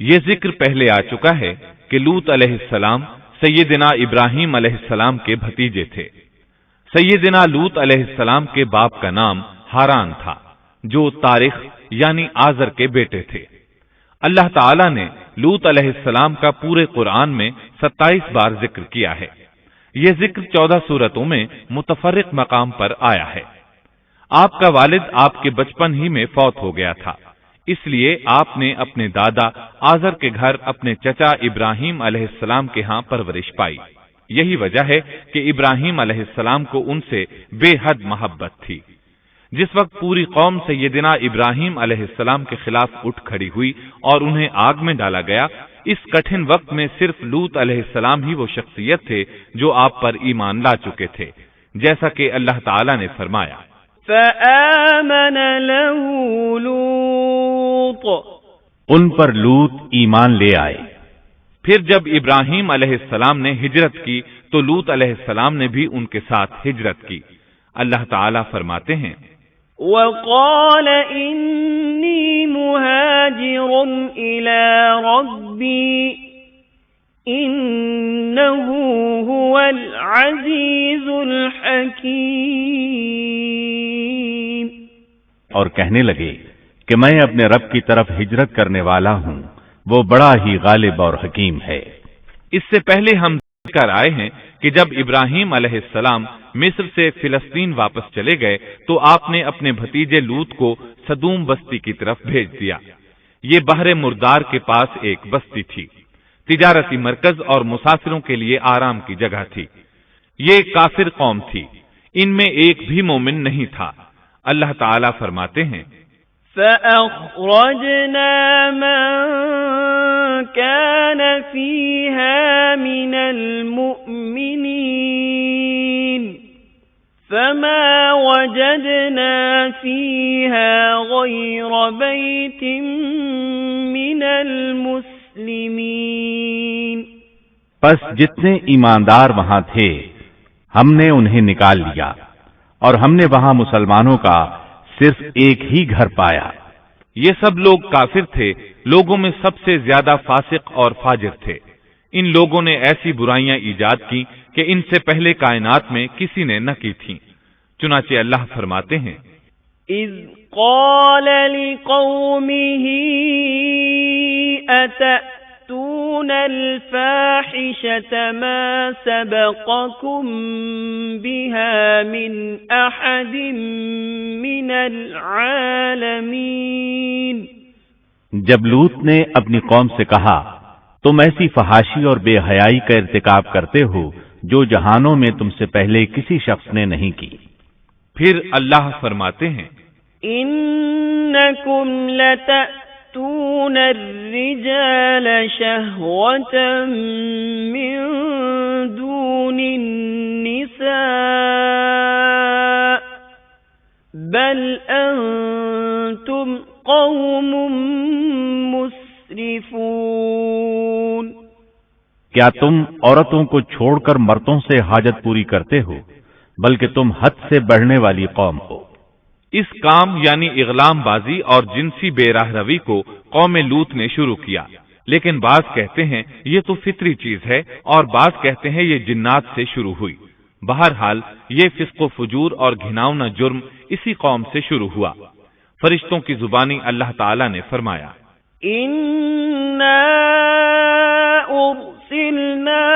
یہ ذکر پہلے آ چکا ہے کہ لوط علیہ السلام سیدنا ابراہیم علیہ السلام کے بھتیجے تھے۔ سیدنا لوط علیہ السلام کے باپ کا نام ہاران تھا، جو تارخ یعنی آزر کے بیٹے تھے۔ اللہ تعالی نے لوط علیہ السلام کا پورے قرآن میں 27 بار ذکر کیا ہے۔ یہ ذکر 14 سورتوں میں متفرق مقام پر آیا ہے۔ آپ کا والد آپ کے بچپن ہی میں فوت ہو گیا تھا، اس لیے آپ نے اپنے دادا آزر کے گھر اپنے چچا ابراہیم علیہ السلام کے ہاں پرورش پائی۔ یہی وجہ ہے کہ ابراہیم علیہ السلام کو ان سے بے حد محبت تھی۔ جس وقت پوری قوم سیدنا ابراہیم علیہ السلام کے خلاف اٹھ کھڑی ہوئی اور انہیں آگ میں ڈالا گیا، اس کٹھن وقت میں صرف لوط علیہ السلام ہی وہ شخصیت تھے جو آپ پر ایمان لا چکے تھے، جیسا کہ اللہ تعالی نے فرمایا فآمن له لوط، ان پر لوط ایمان لے آئے۔ پھر جب ابراہیم علیہ السلام نے ہجرت کی تو لوط علیہ السلام نے بھی ان کے ساتھ ہجرت کی۔ اللہ تعالیٰ فرماتے ہیں وقال انی مہاجر الی ربی انہ هو العزیز الحکیم، اور کہنے لگے کہ میں اپنے رب کی طرف ہجرت کرنے والا ہوں، وہ بڑا ہی غالب اور حکیم ہے۔ اس سے پہلے ہم ذکر آئے ہیں کہ جب ابراہیم علیہ السلام مصر سے فلسطین واپس چلے گئے تو آپ نے اپنے بھتیجے لوط کو سدوم بستی کی طرف بھیج دیا۔ یہ بحر مردار کے پاس ایک بستی تھی، تجارتی مرکز اور مسافروں کے لیے آرام کی جگہ تھی۔ یہ کافر قوم تھی، ان میں ایک بھی مومن نہیں تھا۔ اللہ تعالیٰ فرماتے ہیں فأخرجنا من كان فيها من المؤمنين فما وجدنا فيها غير بيت من المسلمين، پس جتنے ایماندار وہاں تھے ہم نے انہیں نکال لیا، اور ہم نے وہاں مسلمانوں کا صرف ایک ہی گھر پایا۔ یہ سب لوگ کافر تھے، لوگوں میں سب سے زیادہ فاسق اور فاجر تھے۔ ان لوگوں نے ایسی برائیاں ایجاد کی کہ ان سے پہلے کائنات میں کسی نے نہ کی تھیں۔ چنانچہ اللہ فرماتے ہیں اذ قال لقومه اتأتون الفاحشة ما سبقكم بها من احد من العالمین، جب لوط نے اپنی قوم سے کہا تم ایسی فحاشی اور بے حیائی کا ارتکاب کرتے ہو جو جہانوں میں تم سے پہلے کسی شخص نے نہیں کی۔ پھر اللہ فرماتے ہیں انکم لتأتون الرجال شہوة من دون النساء بل انتم قوم مسرفون، کیا تم عورتوں کو چھوڑ کر مردوں سے حاجت پوری کرتے ہو، بلکہ تم حد سے بڑھنے والی قوم ہو۔ اس کام یعنی اغلام بازی اور جنسی بے راہ روی کو قوم لوط نے شروع کیا، لیکن بعض کہتے ہیں یہ تو فطری چیز ہے اور بعض کہتے ہیں یہ جنات سے شروع ہوئی۔ بہرحال یہ فسق و فجور اور گھناؤنا جرم اسی قوم سے شروع ہوا۔ فرشتوں کی زبانی اللہ تعالی نے فرمایا اِنَّا أُرْسِلْنَا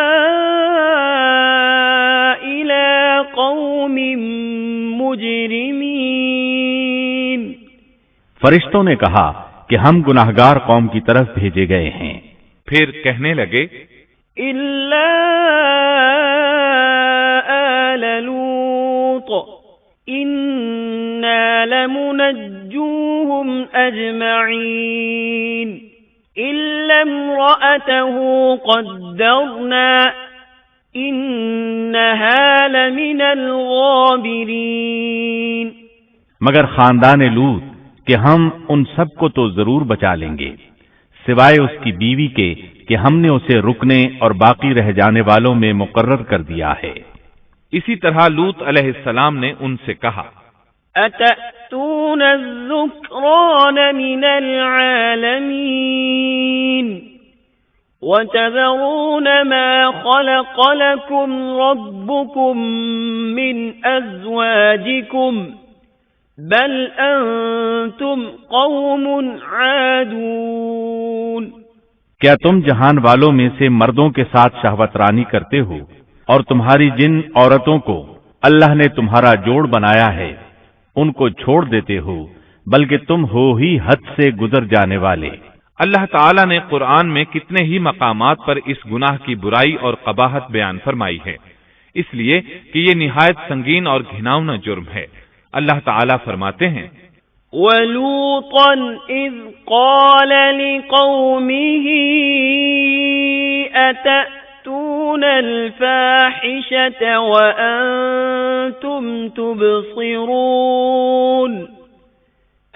إِلَى قَوْمٍ مُجْرِمِينَ، فرشتوں نے کہا کہ ہم گناہگار قوم کی طرف بھیجے گئے ہیں۔ پھر کہنے لگے إِلَّا آلَ لُوطٍ إِنَّا لَمُنَجُّوهُمْ أَجْمَعِينَ إِلَّا امْرَأَتَهُ قَدَّرْنَا إِنَّهَا لَمِنَ الْغَابِرِينَ، مگر خاندان لوط کہ ہم ان سب کو تو ضرور بچا لیں گے سوائے اس کی بیوی کے کہ ہم نے اسے رکنے اور باقی رہ جانے والوں میں مقرر کر دیا ہے۔ اسی طرح لوط علیہ السلام نے ان سے کہا أَتَأْتُونَ الذُّكْرَانَ مِنَ الْعَالَمِينَ، وَتَذَرُونَ مَا خَلَقَ لَكُمْ رَبُّكُمْ مِنْ أَزْوَاجِكُمْ بَلْ أَنْتُمْ قَوْمٌ عَادُونَ کیا تم جہان والوں میں سے مردوں کے ساتھ شہوت رانی کرتے ہو اور تمہاری جن عورتوں کو اللہ نے تمہارا جوڑ بنایا ہے ان کو چھوڑ دیتے ہو، بلکہ تم ہو ہی حد سے گزر جانے والے۔ اللہ تعالیٰ نے قرآن میں کتنے ہی مقامات پر اس گناہ کی برائی اور قباحت بیان فرمائی ہے، اس لیے کہ یہ نہایت سنگین اور گھناؤنا جرم ہے۔ اللہ تعالیٰ فرماتے ہیں وَلُوطًا إِذْ قَالَ لِقَوْمِهِ أَتَأْتُونَ الْفَاحِشَةَ وَأَنْتُمْ تُبْصِرُونَ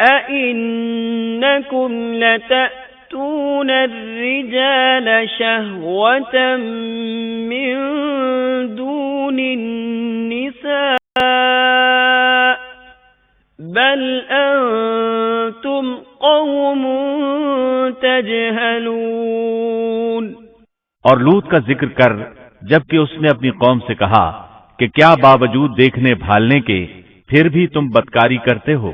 أَإِنَّكُمْ لَتَأْتُونَ الرِّجَالَ شَهْوَةً مِّن دُونِ النِّسَاءِ بل انتم قوم تجہلون۔ اور لوط کا ذکر کر جبکہ اس نے اپنی قوم سے کہا کہ کیا باوجود دیکھنے بھالنے کے پھر بھی تم بدکاری کرتے ہو؟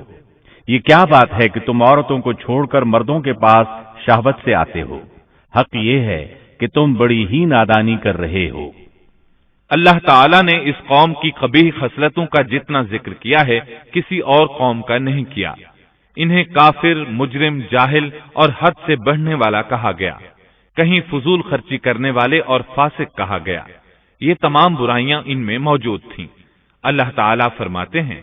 یہ کیا بات ہے کہ تم عورتوں کو چھوڑ کر مردوں کے پاس شہوت سے آتے ہو؟ حق یہ ہے کہ تم بڑی ہی نادانی کر رہے ہو۔ اللہ تعالیٰ نے اس قوم کی قبیح خصلتوں کا جتنا ذکر کیا ہے کسی اور قوم کا نہیں کیا۔ انہیں کافر، مجرم، جاہل اور حد سے بڑھنے والا کہا گیا، کہیں فضول خرچی کرنے والے اور فاسق کہا گیا۔ یہ تمام برائیاں ان میں موجود تھیں۔ اللہ تعالیٰ فرماتے ہیں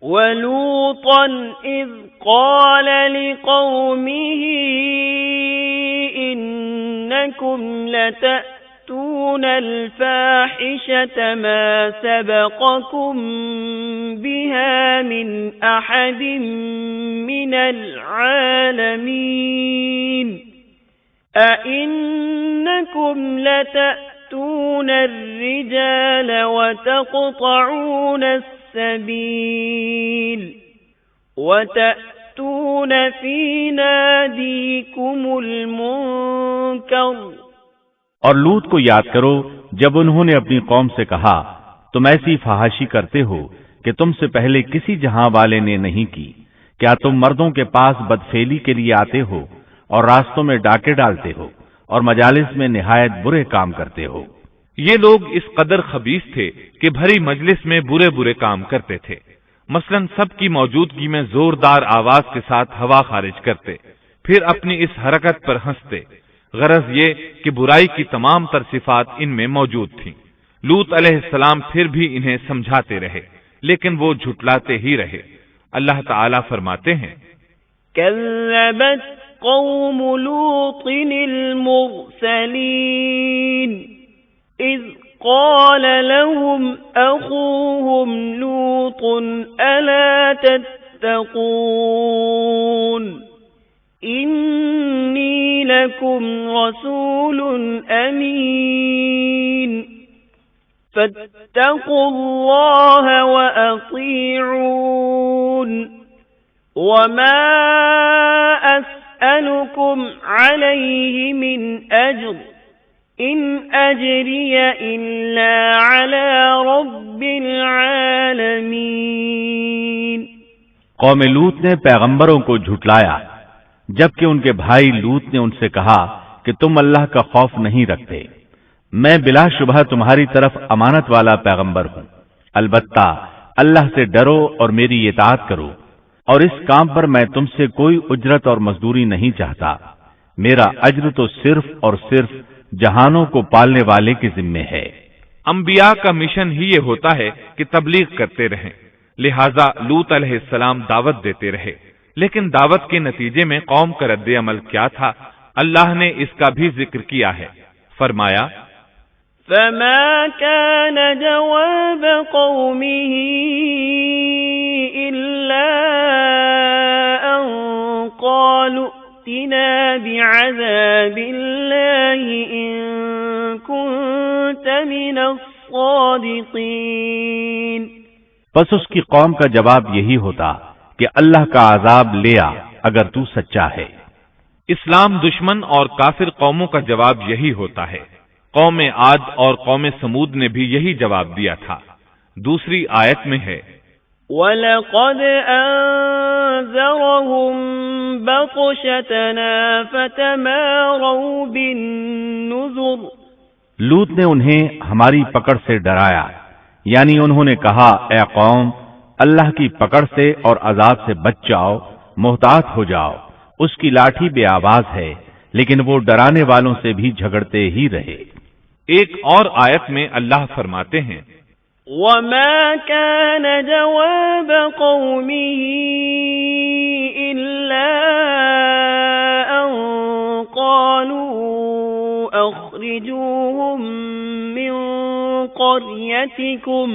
وَلُوطًا إِذْ قَالَ لِقَوْمِهِ إِنَّكُمْ لَتَأْتُونَ الْفَاحِشَةَ مَا سَبَقَكُمْ بِهَا مِنْ أَحَدٍ مِّنَ الْعَالَمِينَ أَإِنَّكُمْ لَتَأْتُونَ الرِّجَالَ وَتَقْطَعُونَ السَّبِيلَ وَتَأْتُونَ فِي نَادِيكُمُ الْمُنكَرَ۔ اور لوط کو یاد کرو جب انہوں نے اپنی قوم سے کہا تم ایسی فحاشی کرتے ہو کہ تم سے پہلے کسی جہاں والے نے نہیں کی۔ کیا تم مردوں کے پاس بدفعلی کے لیے آتے ہو اور راستوں میں ڈاکے ڈالتے ہو اور مجالس میں نہایت برے کام کرتے ہو؟ یہ لوگ اس قدر خبیث تھے کہ بھری مجلس میں برے برے کام کرتے تھے۔ مثلا سب کی موجودگی میں زوردار آواز کے ساتھ ہوا خارج کرتے، پھر اپنی اس حرکت پر ہنستے۔ غرض یہ کہ برائی کی تمام تر صفات ان میں موجود تھیں۔ لوط علیہ السلام پھر بھی انہیں سمجھاتے رہے لیکن وہ جھٹلاتے ہی رہے۔ اللہ تعالیٰ فرماتے ہیں كذبت قوم لوط المرسلين إذ قال لهم أخوهم لوط ألا تتقون إني لكم رسول أمين فاتقوا الله وأطيعون وما أسألكم عليه من أجر إن أجري إلا على رب العالمين۔ قوم لوط نے پیغمبروں کو جھٹلایا جبکہ ان کے بھائی لوط نے ان سے کہا کہ تم اللہ کا خوف نہیں رکھتے۔ میں بلا شبہ تمہاری طرف امانت والا پیغمبر ہوں، البتہ اللہ سے ڈرو اور میری اطاعت کرو، اور اس کام پر میں تم سے کوئی اجرت اور مزدوری نہیں چاہتا۔ میرا اجر تو صرف اور صرف جہانوں کو پالنے والے کے ذمے ہے۔ انبیاء کا مشن ہی یہ ہوتا ہے کہ تبلیغ کرتے رہیں، لہذا لوط علیہ السلام دعوت دیتے رہے، لیکن دعوت کے نتیجے میں قوم کا رد عمل کیا تھا اللہ نے اس کا بھی ذکر کیا ہے۔ فرمایا فما كان جواب قومه إلا أن قالوا ائتنا بعذاب الله إن كنت من الصادقين۔ پس اس کی قوم کا جواب یہی ہوتا کہ اللہ کا عذاب لے آ اگر تو سچا ہے۔ اسلام دشمن اور کافر قوموں کا جواب یہی ہوتا ہے۔ قوم عاد اور قوم سمود نے بھی یہی جواب دیا تھا۔ دوسری آیت میں ہے وَلَقَدْ أَنذَرَهُم بَطْشَتَنَا فَتَمَارَوْا بِالنُّذُرِ۔ لوط نے انہیں ہماری پکڑ سے ڈرایا، یعنی انہوں نے کہا اے قوم، اللہ کی پکڑ سے اور عذاب سے بچ جاؤ، محتاط ہو جاؤ، اس کی لاٹھی بے آواز ہے، لیکن وہ ڈرانے والوں سے بھی جھگڑتے ہی رہے۔ ایک اور آیت میں اللہ فرماتے ہیں وَمَا كَانَ جَوَابَ قَوْمِهِ إِلَّا أَن قَالُوا أَخْرِجُوهُم مِّن قَرْيَتِكُمْ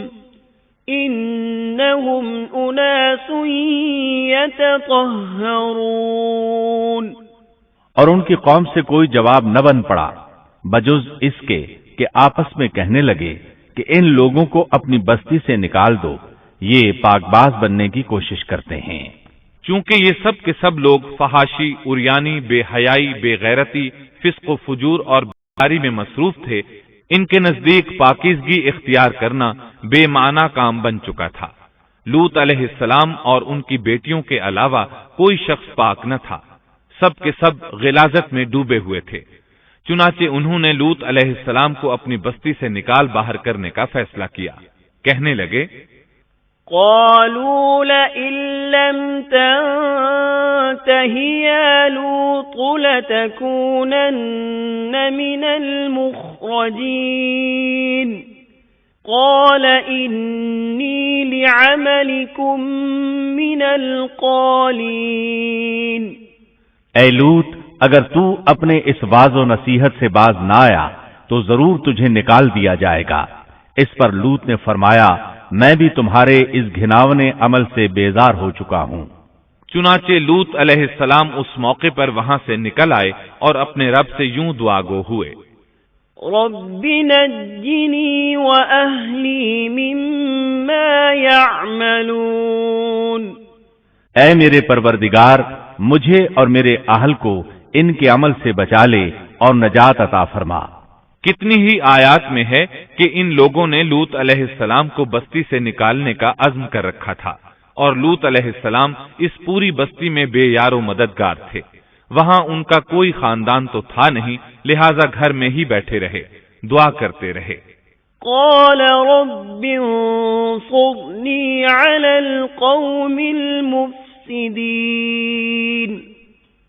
إِنَّهُمْ أُنَاسٌ يَتَطَهَّرُونَ۔ اور ان کی قوم سے کوئی جواب نہ بن پڑا بجز اس کے کہ آپس میں کہنے لگے کہ ان لوگوں کو اپنی بستی سے نکال دو، یہ پاک باز بننے کی کوشش کرتے ہیں۔ چونکہ یہ سب کے سب لوگ فحاشی، عریانی، بے حیائی، بے غیرتی، فسق و فجور اور بدکاری میں مصروف تھے، ان کے نزدیک پاکیزگی اختیار کرنا بے معنی کام بن چکا تھا۔ لوط علیہ السلام اور ان کی بیٹیوں کے علاوہ کوئی شخص پاک نہ تھا، سب کے سب غلاظت میں ڈوبے ہوئے تھے۔ چنانچہ انہوں نے لوط علیہ السلام کو اپنی بستی سے نکال باہر کرنے کا فیصلہ کیا۔ کہنے لگے قالوا لئن لم تنته يا لوط لتكونن من المخرجين قال إني لعملكم من القالين۔ اے لوط، اگر تو اپنے اس واعظ و نصیحت سے باز نہ آیا تو ضرور تجھے نکال دیا جائے گا۔ اس پر لوط نے فرمایا میں بھی تمہارے اس گھناونے عمل سے بیزار ہو چکا ہوں۔ چنانچہ لوط علیہ السلام اس موقع پر وہاں سے نکل آئے اور اپنے رب سے یوں دعا گو ہوئے رب نجنی وأہلی مما يعملون۔ اے میرے پروردگار، مجھے اور میرے اہل کو ان کے عمل سے بچا لے اور نجات عطا فرما۔ کتنی ہی آیات میں ہے کہ ان لوگوں نے لوط علیہ السلام کو بستی سے نکالنے کا عزم کر رکھا تھا، اور لوط علیہ السلام اس پوری بستی میں بے یار و مددگار تھے۔ وہاں ان کا کوئی خاندان تو تھا نہیں، لہذا گھر میں ہی بیٹھے رہے، دعا کرتے رہے۔ قال رب انصرنی علی القوم المفسدین۔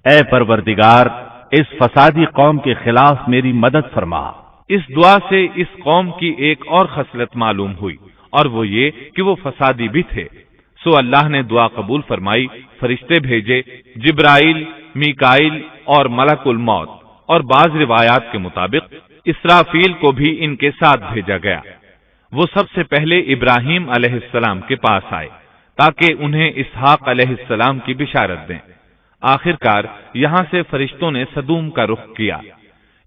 اے پروردگار، اس فسادی قوم کے خلاف میری مدد فرما۔ اس دعا سے اس قوم کی ایک اور خصلت معلوم ہوئی، اور وہ یہ کہ وہ فسادی بھی تھے۔ سو اللہ نے دعا قبول فرمائی، فرشتے بھیجے، جبرائیل، میکائیل اور ملک الموت، اور بعض روایات کے مطابق اسرافیل کو بھی ان کے ساتھ بھیجا گیا۔ وہ سب سے پہلے ابراہیم علیہ السلام کے پاس آئے تاکہ انہیں اسحاق علیہ السلام کی بشارت دیں۔ آخر کار یہاں سے فرشتوں نے سدوم کا رخ کیا۔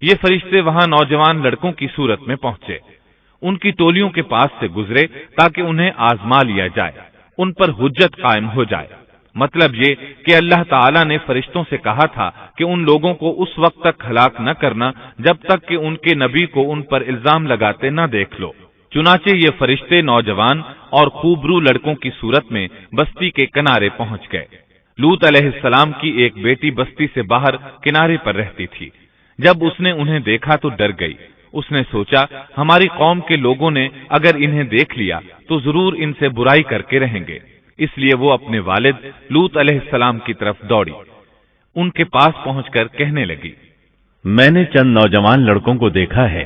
یہ فرشتے وہاں نوجوان لڑکوں کی صورت میں پہنچے، ان کی ٹولیوں کے پاس سے گزرے تاکہ انہیں آزما لیا جائے، ان پر حجت قائم ہو جائے۔ مطلب یہ کہ اللہ تعالیٰ نے فرشتوں سے کہا تھا کہ ان لوگوں کو اس وقت تک ہلاک نہ کرنا جب تک کہ ان کے نبی کو ان پر الزام لگاتے نہ دیکھ لو۔ چنانچہ یہ فرشتے نوجوان اور خوبرو لڑکوں کی صورت میں بستی کے کنارے پہنچ گئے۔ لوط علیہ السلام کی ایک بیٹی بستی سے باہر کنارے پر رہتی تھی۔ جب اس نے انہیں دیکھا تو ڈر گئی۔ اس نے سوچا ہماری قوم کے لوگوں نے اگر انہیں دیکھ لیا تو ضرور ان سے برائی کر کے رہیں گے، اس لیے وہ اپنے والد لوط علیہ السلام کی طرف دوڑی۔ ان کے پاس پہنچ کر کہنے لگی میں نے چند نوجوان لڑکوں کو دیکھا ہے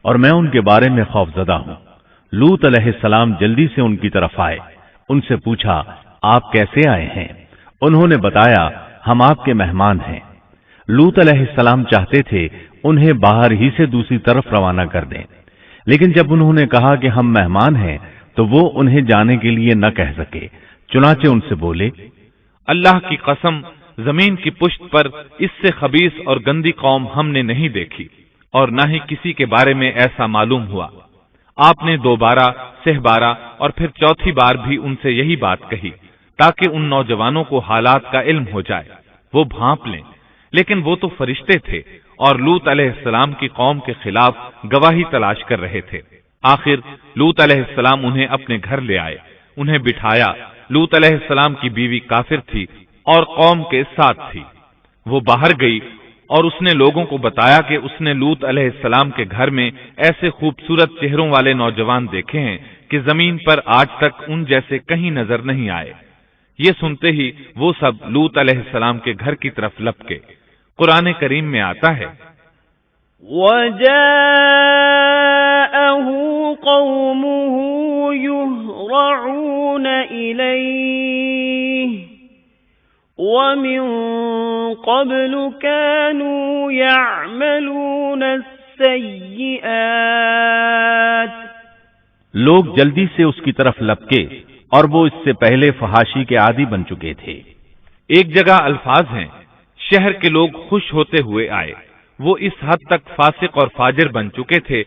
اور میں ان کے بارے میں خوفزدہ ہوں۔ لوط علیہ السلام جلدی سے ان کی طرف آئے، ان سے پوچھا آپ کیسے آئے ہیں؟ انہوں نے بتایا ہم آپ کے مہمان ہیں۔ لوط علیہ السلام چاہتے تھے انہیں باہر ہی سے دوسری طرف روانہ کر دیں، لیکن جب انہوں نے کہا کہ ہم مہمان ہیں تو وہ انہیں جانے کے لیے نہ کہہ سکے، چنانچہ ان سے بولے اللہ کی قسم، زمین کی پشت پر اس سے خبیث اور گندی قوم ہم نے نہیں دیکھی، اور نہ ہی کسی کے بارے میں ایسا معلوم ہوا۔ آپ نے 2 بار، 3 بار اور پھر 4تھی بار بھی ان سے یہی بات کہی تاکہ ان نوجوانوں کو حالات کا علم ہو جائے، وہ بھانپ لیں۔ لیکن وہ تو فرشتے تھے اور لوط علیہ السلام کی قوم کے خلاف گواہی تلاش کر رہے تھے۔ آخر لوط علیہ السلام انہیں اپنے گھر لے آئے، انہیں بٹھایا۔ لوط علیہ السلام کی بیوی کافر تھی اور قوم کے ساتھ تھی۔ وہ باہر گئی اور اس نے لوگوں کو بتایا کہ اس نے لوط علیہ السلام کے گھر میں ایسے خوبصورت چہروں والے نوجوان دیکھے ہیں کہ زمین پر آج تک ان جیسے کہیں نظر نہیں آئے۔ یہ سنتے ہی وہ سب لوط علیہ السلام کے گھر کی طرف لپکے۔ قرآن کریم میں آتا ہے وَجَاءَهُ قَوْمُهُ يُهْرَعُونَ إِلَيْهِ وَمِن قَبْلُ كَانُوا يَعْمَلُونَ السَّيِّئَاتِ لوگ جلدی سے اس کی طرف لپکے اور وہ اس سے پہلے فحاشی کے عادی بن چکے تھے۔ ایک جگہ الفاظ ہیں شہر کے لوگ خوش ہوتے ہوئے آئے۔ وہ اس حد تک فاسق اور فاجر بن چکے تھے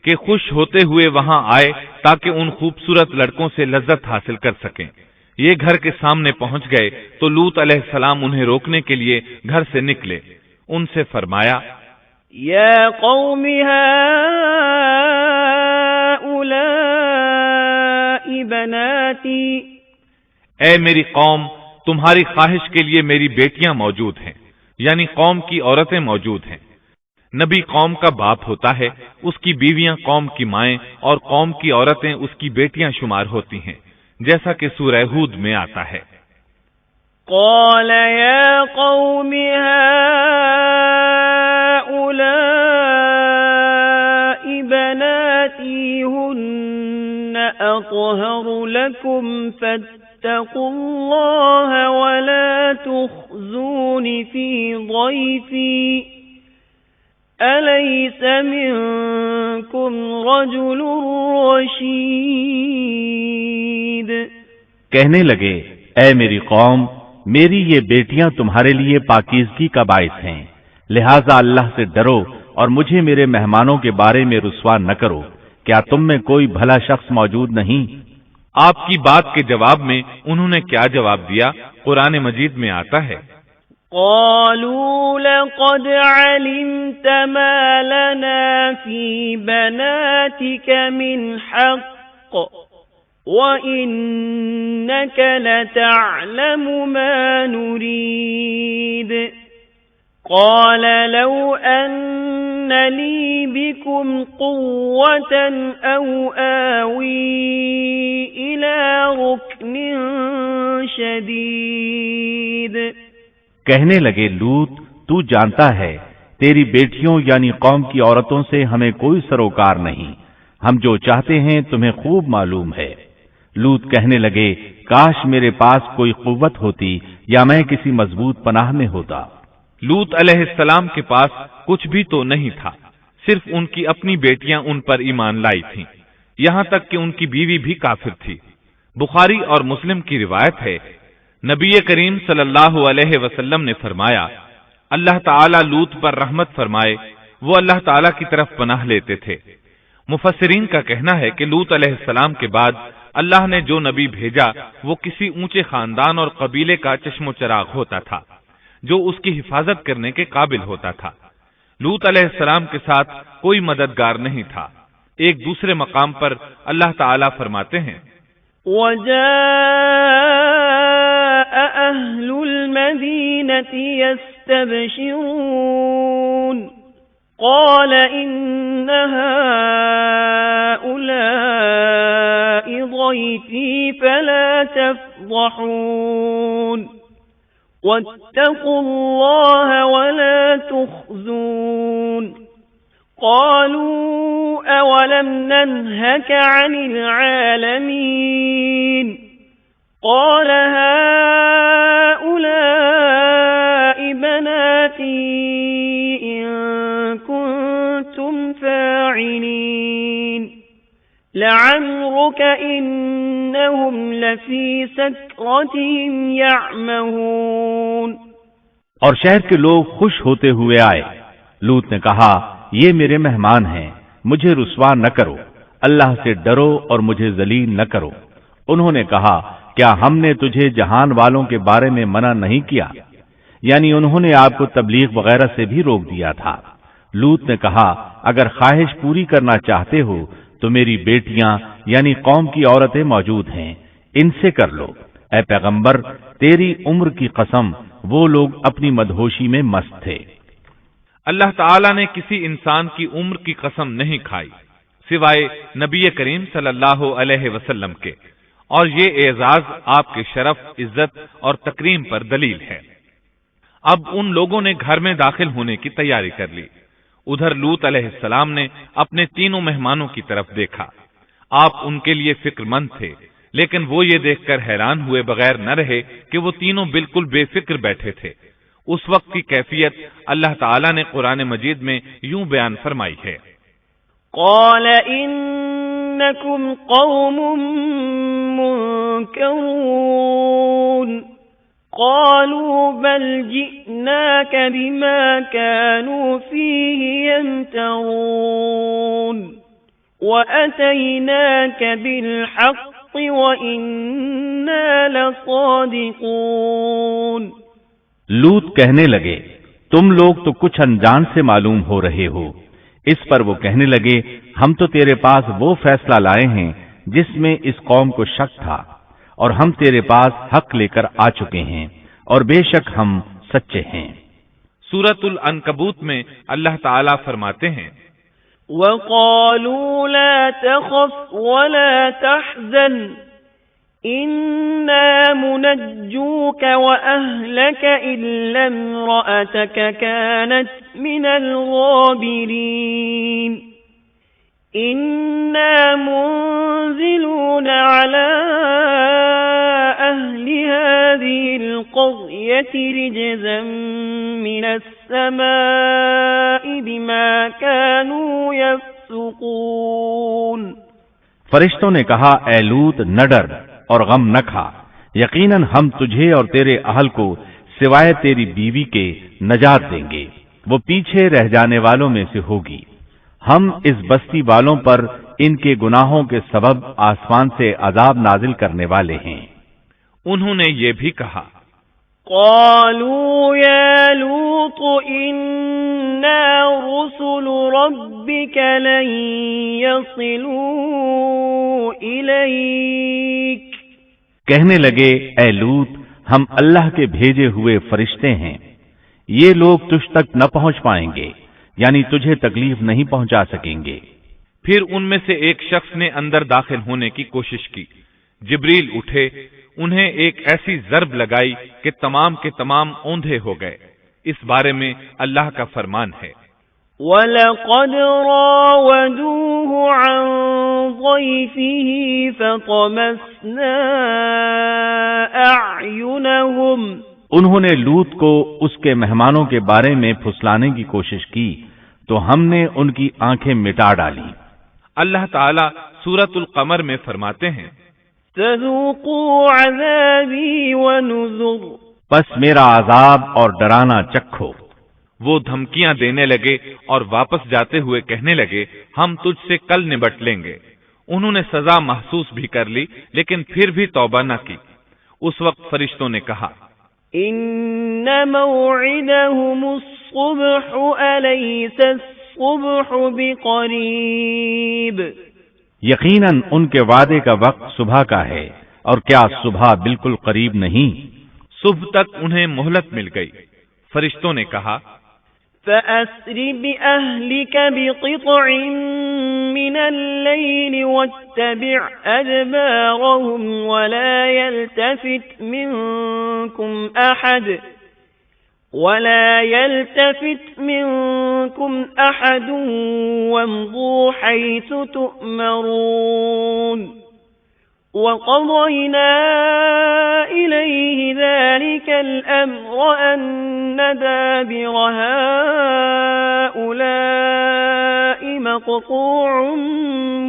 کہ خوش ہوتے ہوئے وہاں آئے تاکہ ان خوبصورت لڑکوں سے لذت حاصل کر سکیں۔ یہ گھر کے سامنے پہنچ گئے تو لوط علیہ السلام انہیں روکنے کے لیے گھر سے نکلے۔ ان سے فرمایا یا قوم هؤلاء بناتی، اے میری قوم، تمہاری خواہش کے لیے میری بیٹیاں موجود ہیں، یعنی قوم کی عورتیں موجود ہیں۔ نبی قوم کا باپ ہوتا ہے، اس کی بیویاں قوم کی مائیں اور قوم کی عورتیں اس کی بیٹیاں شمار ہوتی ہیں، جیسا کہ سورہ ہود میں آتا ہے۔ قال یا قوم هؤلاء بناتی هن اطہر لکم فاتقوا اللہ ولا تخزون فی ضیفی أَلَيْسَ مِنكُمْ رَجُلٌ رَشِيدٌ کہنے لگے اے میری قوم، میری یہ بیٹیاں تمہارے لیے پاکیزگی کا باعث ہیں، لہذا اللہ سے ڈرو اور مجھے میرے مہمانوں کے بارے میں رسوا نہ کرو۔ کیا تم میں کوئی بھلا شخص موجود نہیں؟ آپ کی بات کے جواب میں انہوں نے کیا جواب دیا؟ قرآن مجید میں آتا ہے قالوا لقد علمت ما لنا في بناتك من حق وإنك لتعلم ما نريد قال لو أن لي بكم قوة أو آوي إلى ركن شديد کہنے لگے لوط، تو جانتا ہے تیری بیٹیوں یعنی قوم کی عورتوں سے ہمیں کوئی سروکار نہیں، ہم جو چاہتے ہیں تمہیں خوب معلوم ہے۔ لوط کہنے لگے کاش میرے پاس کوئی قوت ہوتی یا میں کسی مضبوط پناہ میں ہوتا۔ لوط علیہ السلام کے پاس کچھ بھی تو نہیں تھا، صرف ان کی اپنی بیٹیاں ان پر ایمان لائی تھیں، یہاں تک کہ ان کی بیوی بھی کافر تھی۔ بخاری اور مسلم کی روایت ہے، نبی کریم صلی اللہ علیہ وسلم نے فرمایا، اللہ تعالیٰ لوط پر رحمت فرمائے، وہ اللہ تعالیٰ کی طرف پناہ لیتے تھے۔ مفسرین کا کہنا ہے کہ لوط علیہ السلام کے بعد اللہ نے جو نبی بھیجا وہ کسی اونچے خاندان اور قبیلے کا چشم و چراغ ہوتا تھا، جو اس کی حفاظت کرنے کے قابل ہوتا تھا۔ لوط علیہ السلام کے ساتھ کوئی مددگار نہیں تھا۔ ایک دوسرے مقام پر اللہ تعالیٰ فرماتے ہیں وَجَاءَ أَهْلُ الْمَدِينَةِ يَسْتَبْشِرُونَ قَالَ إِنَّ هَؤُلَاءِ ضَيْفِي فَلَا تَفْضَحُونَ وَاتَّقُوا اللَّهَ وَلَا تُخْزُونَ قَالُوا أَوَلَمْ نَنْهَكَ عَنِ الْعَالَمِينَ قَالَ هَؤُلَاءِ بَنَاتِي إِن كُنتُمْ فَاعِلِينَ لَعَمْرُكَ إِنَّهُمْ لَفِي سَكْرَتِهِمْ يَعْمَهُونَ اور شہر کے لوگ خوش ہوتے ہوئے آئے۔ لوط نے کہا یہ میرے مہمان ہیں، مجھے رسوا نہ کرو، اللہ سے ڈرو اور مجھے ذلیل نہ کرو۔ انہوں نے کہا کیا ہم نے تجھے جہان والوں کے بارے میں منع نہیں کیا؟ یعنی انہوں نے آپ کو تبلیغ وغیرہ سے بھی روک دیا تھا۔ لوط نے کہا اگر خواہش پوری کرنا چاہتے ہو تو میری بیٹیاں یعنی قوم کی عورتیں موجود ہیں، ان سے کر لو۔ اے پیغمبر تیری عمر کی قسم وہ لوگ اپنی مدہوشی میں مست تھے۔ اللہ تعالیٰ نے کسی انسان کی عمر کی قسم نہیں کھائی سوائے نبی کریم صلی اللہ علیہ وسلم کے، اور یہ اعزاز آپ کے شرف، عزت اور تکریم پر دلیل ہے۔ اب ان لوگوں نے گھر میں داخل ہونے کی تیاری کر لی۔ ادھر لوط علیہ السلام نے اپنے تینوں مہمانوں کی طرف دیکھا۔ آپ ان کے لیے فکر مند تھے، لیکن وہ یہ دیکھ کر حیران ہوئے بغیر نہ رہے کہ وہ تینوں بالکل بے فکر بیٹھے تھے۔ اس وقت کی کیفیت اللہ تعالیٰ نے قرآن مجید میں یوں بیان فرمائی ہے، قال انکم قوم منکرون قالوا بل جئناك بما كانوا فيه يمترون وأتيناك بالحق وإنا لصادقون۔ لوط کہنے لگے تم لوگ تو کچھ انجان سے معلوم ہو رہے ہو۔ اس پر وہ کہنے لگے ہم تو تیرے پاس وہ فیصلہ لائے ہیں جس میں اس قوم کو شک تھا، اور ہم تیرے پاس حق لے کر آ چکے ہیں اور بے شک ہم سچے ہیں۔ سورۃ العنکبوت میں اللہ تعالیٰ فرماتے ہیں، وَقَالُوا لَا تَخَفْ وَلَا تَحْزَنْ إِنَّا مُنَجُّوكَ وَأَهْلَكَ إِلَّا امْرَأَتَكَ كَانَتْ مِنَ الْغَابِرِينَ إِنَّا مُنزِلُونَ عَلَى أَهْلِ هَذِهِ الْقَرْيَةِ رِجْزًا مِنَ السَّمَاءِ بِمَا كَانُوا يَفْسُقُونَ۔ فرشتوں نے کہا اے لوط نہ ڈر اور غم نہ کھا، یقیناً ہم تجھے اور تیرے اہل کو سوائے تیری بیوی کے نجات دیں گے، وہ پیچھے رہ جانے والوں میں سے ہوگی۔ ہم اس بستی والوں پر ان کے گناہوں کے سبب آسمان سے عذاب نازل کرنے والے ہیں۔ انہوں نے یہ بھی کہا، قالوا يا لوط إنا رسل ربك لن يصلوا إليك۔ کہنے لگے اے لوط ہم اللہ کے بھیجے ہوئے فرشتے ہیں، یہ لوگ تجھ تک نہ پہنچ پائیں گے، یعنی تجھے تکلیف نہیں پہنچا سکیں گے۔ پھر ان میں سے ایک شخص نے اندر داخل ہونے کی کوشش کی۔ جبریل اٹھے، انہیں ایک ایسی ضرب لگائی کہ تمام کے تمام اوندھے ہو گئے۔ اس بارے میں اللہ کا فرمان ہے، وَلَقَدْ رَاوَدُوهُ عَنْ ضَيْفِهِ فَطَمَسْنَا أَعْيُنَهُمْ۔ انہوں نے لوط کو اس کے مہمانوں کے بارے میں پھسلانے کی کوشش کی تو ہم نے ان کی آنکھیں مٹا ڈالی۔ اللہ تعالیٰ سورۃ القمر میں فرماتے ہیں، فَذُوقُوا عَذَابِي وَنُذُرِ۔ پس میرا عذاب اور ڈرانا چکھو۔ وہ دھمکیاں دینے لگے اور واپس جاتے ہوئے کہنے لگے ہم تجھ سے کل نبٹ لیں گے۔ انہوں نے سزا محسوس بھی کر لی لیکن پھر بھی توبہ نہ کی۔ اس وقت فرشتوں نے کہا، إِنَّ مَوْعِدَهُمُ الصُّبْحُ أَلَيْسَ الصُّبْحُ بِقَرِيبٍ۔ یقیناً ان کے وعدے کا وقت صبح کا ہے، اور کیا صبح بالکل قریب نہیں؟ صبح تک انہیں مہلت مل گئی۔ فرشتوں نے کہا، فَأَسْرِ بِأَهْلِكَ بِقِطْعٍ مِّنَ اللَّيْلِ وَاتَّبِعْ أَدْبَارَهُمْ وَلَا يَلْتَفِتْ مِنكُمْ أَحَدٌ وَامْضُوا حَيْثُ تُؤْمَرُونَ وَقَضَيْنَا إِلَيْهِ ذَلِكَ الْأَمْرَ أَنَّ دَابِرَ هَؤُلَاءِ مَقْطُوعٌ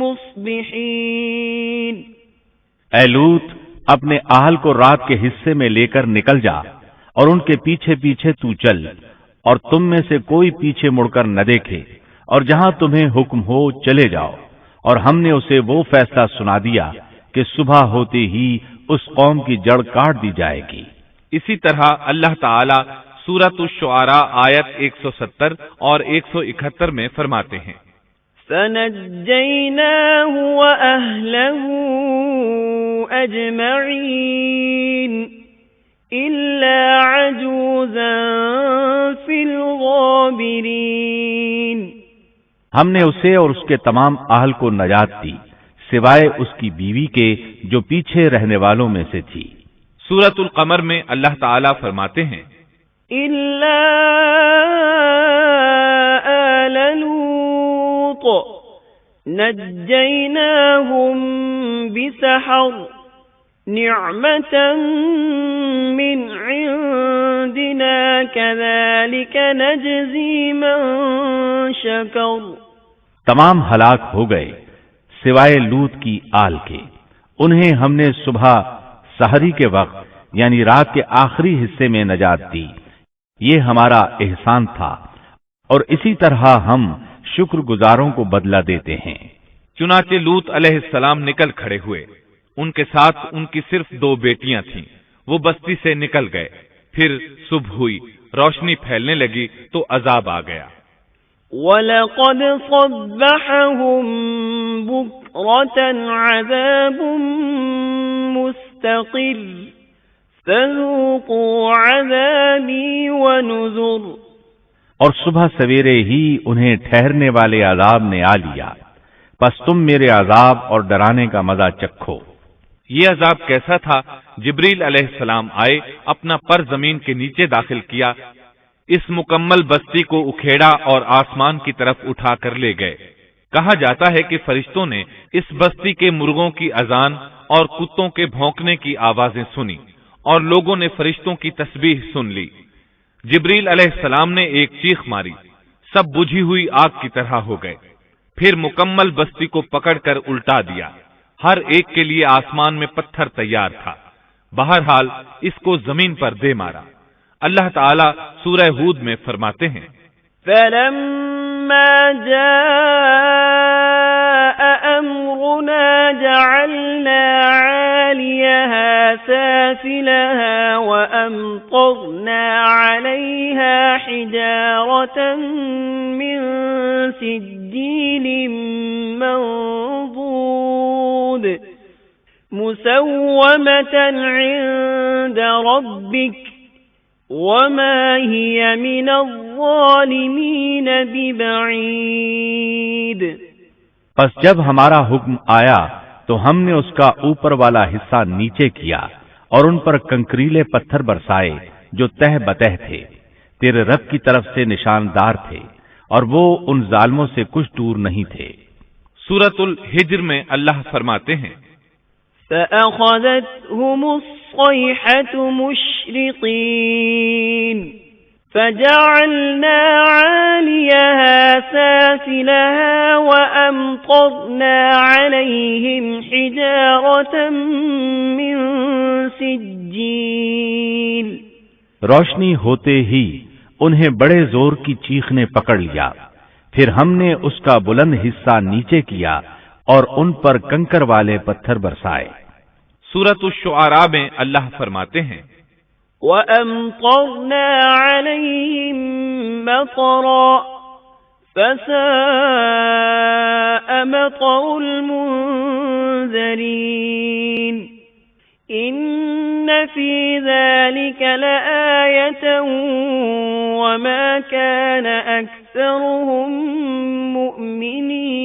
مُصْبِحِينَ۔ اے لوط اپنے اہل کو رات کے حصے میں لے کر نکل جا اور ان کے پیچھے پیچھے تو چل، اور تم میں سے کوئی پیچھے مڑ کر نہ دیکھے، اور جہاں تمہیں حکم ہو چلے جاؤ۔ اور ہم نے اسے وہ فیصلہ سنا دیا کہ صبح ہوتے ہی اس قوم کی جڑ کاٹ دی جائے گی۔ اسی طرح اللہ تعالیٰ سورۃ الشعراء آیت 170 اور 171 میں فرماتے ہیں، فنجيناه وأهله أجمعين إلا عجوزا في الغابرين۔ ہم نے اسے اور اس کے تمام اہل کو نجات دی سوائے اس کی بیوی کے جو پیچھے رہنے والوں میں سے تھی۔ سورۃ القمر میں اللہ تعالیٰ فرماتے ہیں، إلا آل لوط نجيناهم بسحر نعمة من عندنا كذلك نجزي من شكر۔ تمام ہلاک ہو گئے سوائے لوط کی آل کے، انہیں ہم نے صبح سحری کے وقت یعنی رات کے آخری حصے میں نجات دی، یہ ہمارا احسان تھا، اور اسی طرح ہم شکر گزاروں کو بدلہ دیتے ہیں۔ چنانچہ لوط علیہ السلام نکل کھڑے ہوئے، ان کے ساتھ ان کی صرف 2 بیٹیاں تھیں، وہ بستی سے نکل گئے، پھر صبح ہوئی، روشنی پھیلنے لگی تو عذاب آ گیا۔ وَلَقَدْ صَبَّحَهُم بُكْرَةً عَذَابٌ مُسْتَقِرٌّ فَذُوقُوا عَذَابِي وَنُذُرِ۔ اور صبح سویرے ہی انہیں ٹھہرنے والے عذاب نے آ لیا، پس تم میرے عذاب اور ڈرانے کا مزہ چکھو۔ یہ عذاب کیسا تھا؟ جبریل علیہ السلام آئے، اپنا پر زمین کے نیچے داخل کیا، اس مکمل بستی کو اکھیڑا اور آسمان کی طرف اٹھا کر لے گئے۔ کہا جاتا ہے کہ فرشتوں نے اس بستی کے مرغوں کی اذان اور کتوں کے بھونکنے کی آوازیں سنی، اور لوگوں نے فرشتوں کی تسبیح سن لی۔ جبریل علیہ السلام نے ایک چیخ ماری، سب بجھی ہوئی آگ کی طرح ہو گئے، پھر مکمل بستی کو پکڑ کر الٹا دیا، ہر ایک کے لیے آسمان میں پتھر تیار تھا، بہرحال اس کو زمین پر دے مارا۔ اللہ تعالیٰ سورہ ہود میں فرماتے ہیں، فَلَمَّا جَاءَ أَمْرُنَا جَعَلْنَا عَالِيَهَا سَافِلَهَا وَأَمْطَرْنَا عَلَيْهَا حِجَارَةً مِّن سِجِّيلٍ مَّنضُودٍ مُّسَوَّمَةً عِندَ رَبِّكَ وَمَا هِيَ مِنَ الظَّالِمِينَ بِبَعِيدٍ۔ پس جب ہمارا حکم آیا تو ہم نے اس کا اوپر والا حصہ نیچے کیا اور ان پر کنکریلے پتھر برسائے جو تہ بتہ تھے، تیرے رب کی طرف سے نشاندار تھے، اور وہ ان ظالموں سے کچھ دور نہیں تھے۔ سورۃ الحجر میں اللہ فرماتے ہیں، فَأَخَذَتْهُمُ الصَّيْحَةُ مُشْرِقِينَ فَجَعَلْنَا عَالِيَهَا سَافِلَهَا وَأَمْطَرْنَا عَلَيْهِمْ حِجَارَةً مِّن سِجِّيلٍ۔ روشنی ہوتے ہی انہیں بڑے زور کی چیخ نے پکڑ لیا، پھر ہم نے اس کا بلند حصہ نیچے کیا اور ان پر کنکر والے پتھر برسائے۔ سورۃ الشعراء میں اللہ فرماتے ہیں، وَأَمْطَرْنَا عَلَيْهِمْ مَطَرًا فَسَاءَ مَطَرُ الْمُنذَرِينَ۔ إِنَّ فِي ذَلِكَ لَآيَةً وَمَا كَانَ أَكْثَرُهُم مُّؤْمِنِينَ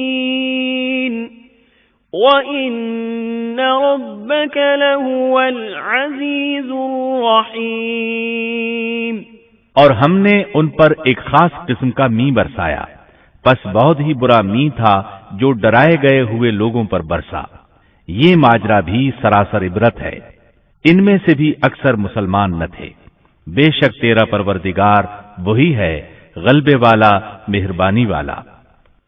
وَإِنَّ رَبَّكَ لَهُوَ الْعَزِيزُ الرَّحِيمُ۔ اور ہم نے ان پر ایک خاص قسم کا می برسایا، پس بہت ہی برا می تھا جو ڈرائے گئے ہوئے لوگوں پر برسا۔ یہ ماجرا بھی سراسر عبرت ہے، ان میں سے بھی اکثر مسلمان نہ تھے۔ بے شک تیرا پروردگار وہی ہے غلبے والا، مہربانی والا۔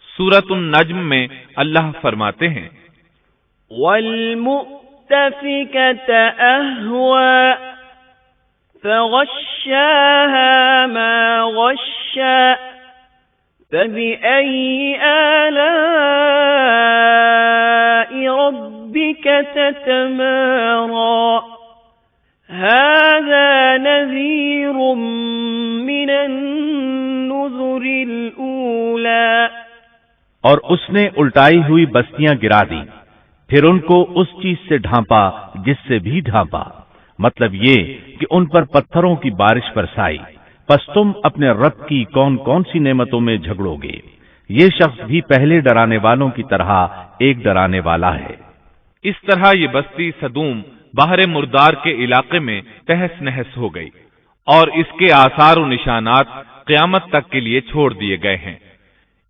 سورۃ النجم میں اللہ فرماتے ہیں، وَالْمُؤْتَفِكَةَ أَهْوَىٰ فَغَشَّاهَا مَا غَشَّىٰ فَبِأَيِّ آلَاءِ رَبِّكَ تَتَمَارَىٰ هَٰذَا نذير من النذر الأولى اور اس نے الٹائی ہوئی بستیاں گرا دی، پھر ان کو اس چیز سے ڈھانپا جس سے بھی ڈھانپا، مطلب یہ کہ ان پر پتھروں کی بارش برسائی، پس تم اپنے رب کی کون کون سی نعمتوں میں جھگڑو گے۔ یہ شخص بھی پہلے ڈرانے والوں کی طرح ایک ڈرانے والا ہے۔ اس طرح یہ بستی سدوم بحر مردار کے علاقے میں تہس نہس ہو گئی، اور اس کے آثار و نشانات قیامت تک کے لیے چھوڑ دیے گئے ہیں۔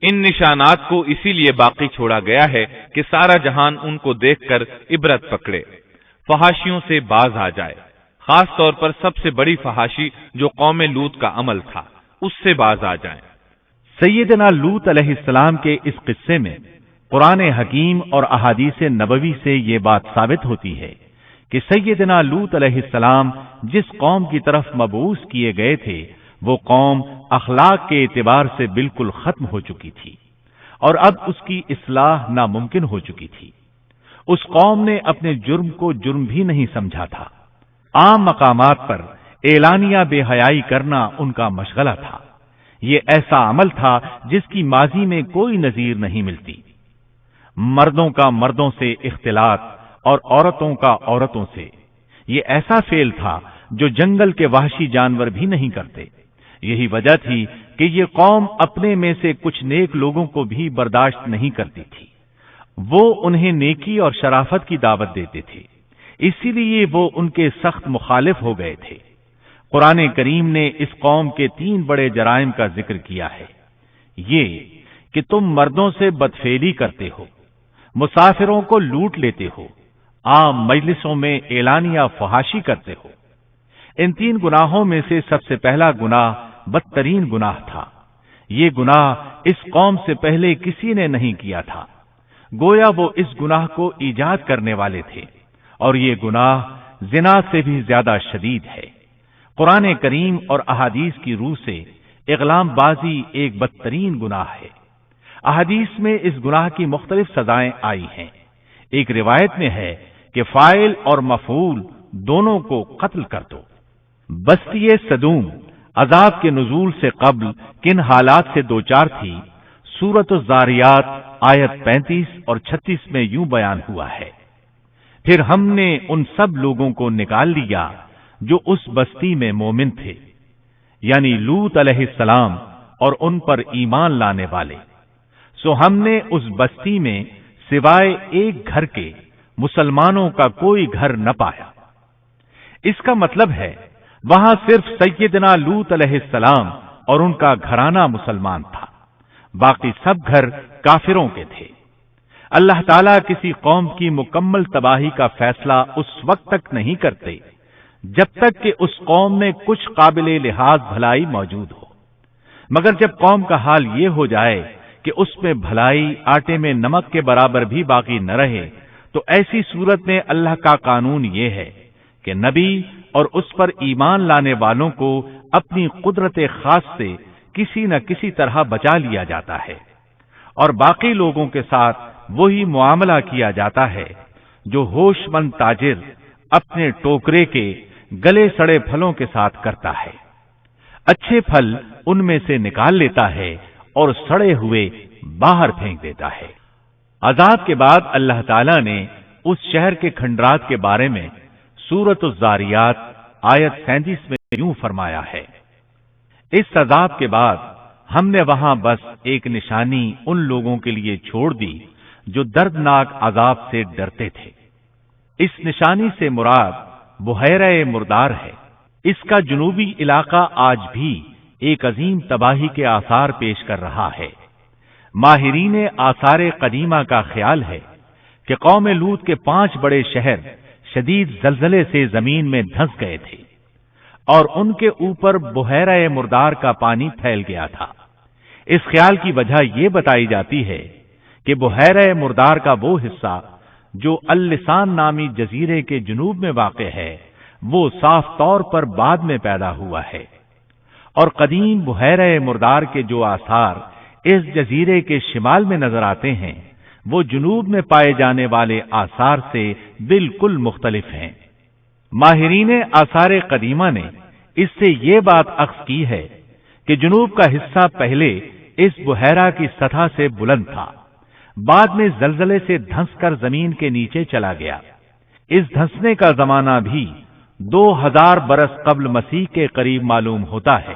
ان نشانات کو اسی لیے باقی چھوڑا گیا ہے کہ سارا جہان ان کو دیکھ کر عبرت پکڑے، فحاشیوں سے باز آ جائے، خاص طور پر سب سے بڑی فحاشی جو قوم لوط کا عمل تھا اس سے باز آ جائیں۔ سیدنا لوط علیہ السلام کے اس قصے میں قرآن حکیم اور احادیث نبوی سے یہ بات ثابت ہوتی ہے کہ سیدنا لوط علیہ السلام جس قوم کی طرف مبعوث کیے گئے تھے وہ قوم اخلاق کے اعتبار سے بالکل ختم ہو چکی تھی، اور اب اس کی اصلاح ناممکن ہو چکی تھی۔ اس قوم نے اپنے جرم کو جرم بھی نہیں سمجھا تھا۔ عام مقامات پر اعلانیہ بے حیائی کرنا ان کا مشغلہ تھا۔ یہ ایسا عمل تھا جس کی ماضی میں کوئی نظیر نہیں ملتی۔ مردوں کا مردوں سے اختلاط اور عورتوں کا عورتوں سے، یہ ایسا فعل تھا جو جنگل کے وحشی جانور بھی نہیں کرتے۔ یہی وجہ تھی کہ یہ قوم اپنے میں سے کچھ نیک لوگوں کو بھی برداشت نہیں کرتی تھی۔ وہ انہیں نیکی اور شرافت کی دعوت دیتے تھے، اسی لیے وہ ان کے سخت مخالف ہو گئے تھے۔ قرآن کریم نے اس قوم کے 3 بڑے جرائم کا ذکر کیا ہے۔ یہ کہ تم مردوں سے بدفعلی کرتے ہو، مسافروں کو لوٹ لیتے ہو، عام مجلسوں میں اعلانیہ فحاشی کرتے ہو۔ ان 3 گناہوں میں سے سب سے پہلا گناہ بدترین گناہ تھا۔ یہ گناہ اس قوم سے پہلے کسی نے نہیں کیا تھا، گویا وہ اس گناہ کو ایجاد کرنے والے تھے، اور یہ گناہ زنا سے بھی زیادہ شدید ہے۔ قرآن کریم اور احادیث کی روح سے اغلام بازی ایک بدترین گناہ ہے۔ احادیث میں اس گناہ کی مختلف سزائیں آئی ہیں۔ ایک روایت میں ہے کہ فاعل اور مفعول دونوں کو قتل کر دو۔ بستی سدوم عذاب کے نزول سے قبل کن حالات سے دوچار تھی، سورۃ الذاریات آیت 35 اور 36 میں یوں بیان ہوا ہے: پھر ہم نے ان سب لوگوں کو نکال لیا جو اس بستی میں مومن تھے، یعنی لوط علیہ السلام اور ان پر ایمان لانے والے، سو ہم نے اس بستی میں سوائے ایک گھر کے مسلمانوں کا کوئی گھر نہ پایا۔ اس کا مطلب ہے وہاں صرف سیدنا لوط علیہ السلام اور ان کا گھرانہ مسلمان تھا، باقی سب گھر کافروں کے تھے۔ اللہ تعالیٰ کسی قوم کی مکمل تباہی کا فیصلہ اس وقت تک نہیں کرتے جب تک کہ اس قوم میں کچھ قابل لحاظ بھلائی موجود ہو، مگر جب قوم کا حال یہ ہو جائے کہ اس میں بھلائی آٹے میں نمک کے برابر بھی باقی نہ رہے، تو ایسی صورت میں اللہ کا قانون یہ ہے کہ نبی اور اس پر ایمان لانے والوں کو اپنی قدرت خاص سے کسی نہ کسی طرح بچا لیا جاتا ہے، اور باقی لوگوں کے ساتھ وہی معاملہ کیا جاتا ہے جو ہوش مند تاجر اپنے ٹوکرے کے گلے سڑے پھلوں کے ساتھ کرتا ہے۔ اچھے پھل ان میں سے نکال لیتا ہے اور سڑے ہوئے باہر پھینک دیتا ہے۔ عذاب کے بعد اللہ تعالیٰ نے اس شہر کے کھنڈرات کے بارے میں سورۃ الذاریات آیت 37 میں یوں فرمایا ہے: اس عذاب کے بعد ہم نے وہاں بس ایک نشانی ان لوگوں کے لیے چھوڑ دی جو دردناک عذاب سے ڈرتے تھے۔ اس نشانی سے مراد بحیرہ مردار ہے۔ اس کا جنوبی علاقہ آج بھی ایک عظیم تباہی کے آثار پیش کر رہا ہے۔ ماہرین آثار قدیمہ کا خیال ہے کہ قوم لوط کے 5 بڑے شہر شدید زلزلے سے زمین میں دھنس گئے تھے، اور ان کے اوپر بحیرہ مردار کا پانی پھیل گیا تھا۔ اس خیال کی وجہ یہ بتائی جاتی ہے کہ بحیرہ مردار کا وہ حصہ جو اللسان نامی جزیرے کے جنوب میں واقع ہے وہ صاف طور پر بعد میں پیدا ہوا ہے، اور قدیم بحیرہ مردار کے جو آثار اس جزیرے کے شمال میں نظر آتے ہیں وہ جنوب میں پائے جانے والے آثار سے بالکل مختلف ہیں۔ ماہرین آثار قدیمہ نے اس سے یہ بات اخذ کی ہے کہ جنوب کا حصہ پہلے اس بحیرہ کی سطح سے بلند تھا، بعد میں زلزلے سے دھنس کر زمین کے نیچے چلا گیا۔ اس دھنسنے کا زمانہ بھی 2000 برس قبل مسیح کے قریب معلوم ہوتا ہے،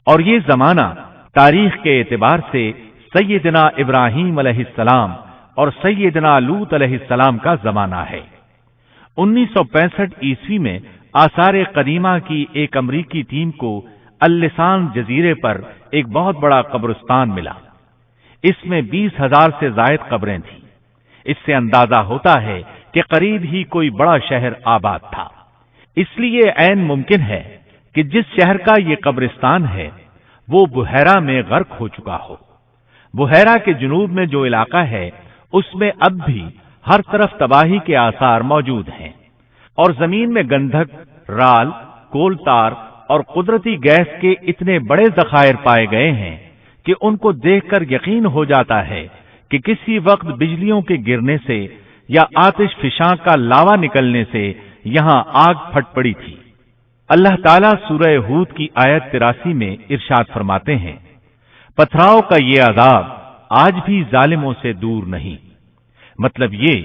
اور یہ زمانہ تاریخ کے اعتبار سے سیدنا ابراہیم علیہ السلام اور سیدنا لوط علیہ السلام کا زمانہ ہے۔ 1965 عیسوی میں آثار قدیمہ کی ایک امریکی ٹیم کو اللسان جزیرے پر ایک بہت بڑا قبرستان ملا۔ اس میں 20,000 سے زائد قبریں تھیں۔ اس سے اندازہ ہوتا ہے کہ قریب ہی کوئی بڑا شہر آباد تھا۔ اس لیے عین ممکن ہے کہ جس شہر کا یہ قبرستان ہے وہ بحیرہ میں غرق ہو چکا ہو۔ بحیرہ کے جنوب میں جو علاقہ ہے اس میں اب بھی ہر طرف تباہی کے آثار موجود ہیں، اور زمین میں گندھک، رال، کول تار اور قدرتی گیس کے اتنے بڑے ذخائر پائے گئے ہیں کہ ان کو دیکھ کر یقین ہو جاتا ہے کہ کسی وقت بجلیوں کے گرنے سے یا آتش فشاں کا لاوا نکلنے سے یہاں آگ پھٹ پڑی تھی۔ اللہ تعالیٰ سورہ ہود کی آیت 83 میں ارشاد فرماتے ہیں، پتھراؤ کا یہ عذاب آج بھی ظالموں سے دور نہیں۔ مطلب یہ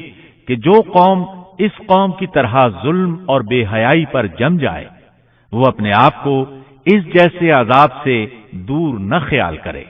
کہ جو قوم اس قوم کی طرح ظلم اور بے حیائی پر جم جائے وہ اپنے آپ کو اس جیسے عذاب سے دور نہ خیال کرے۔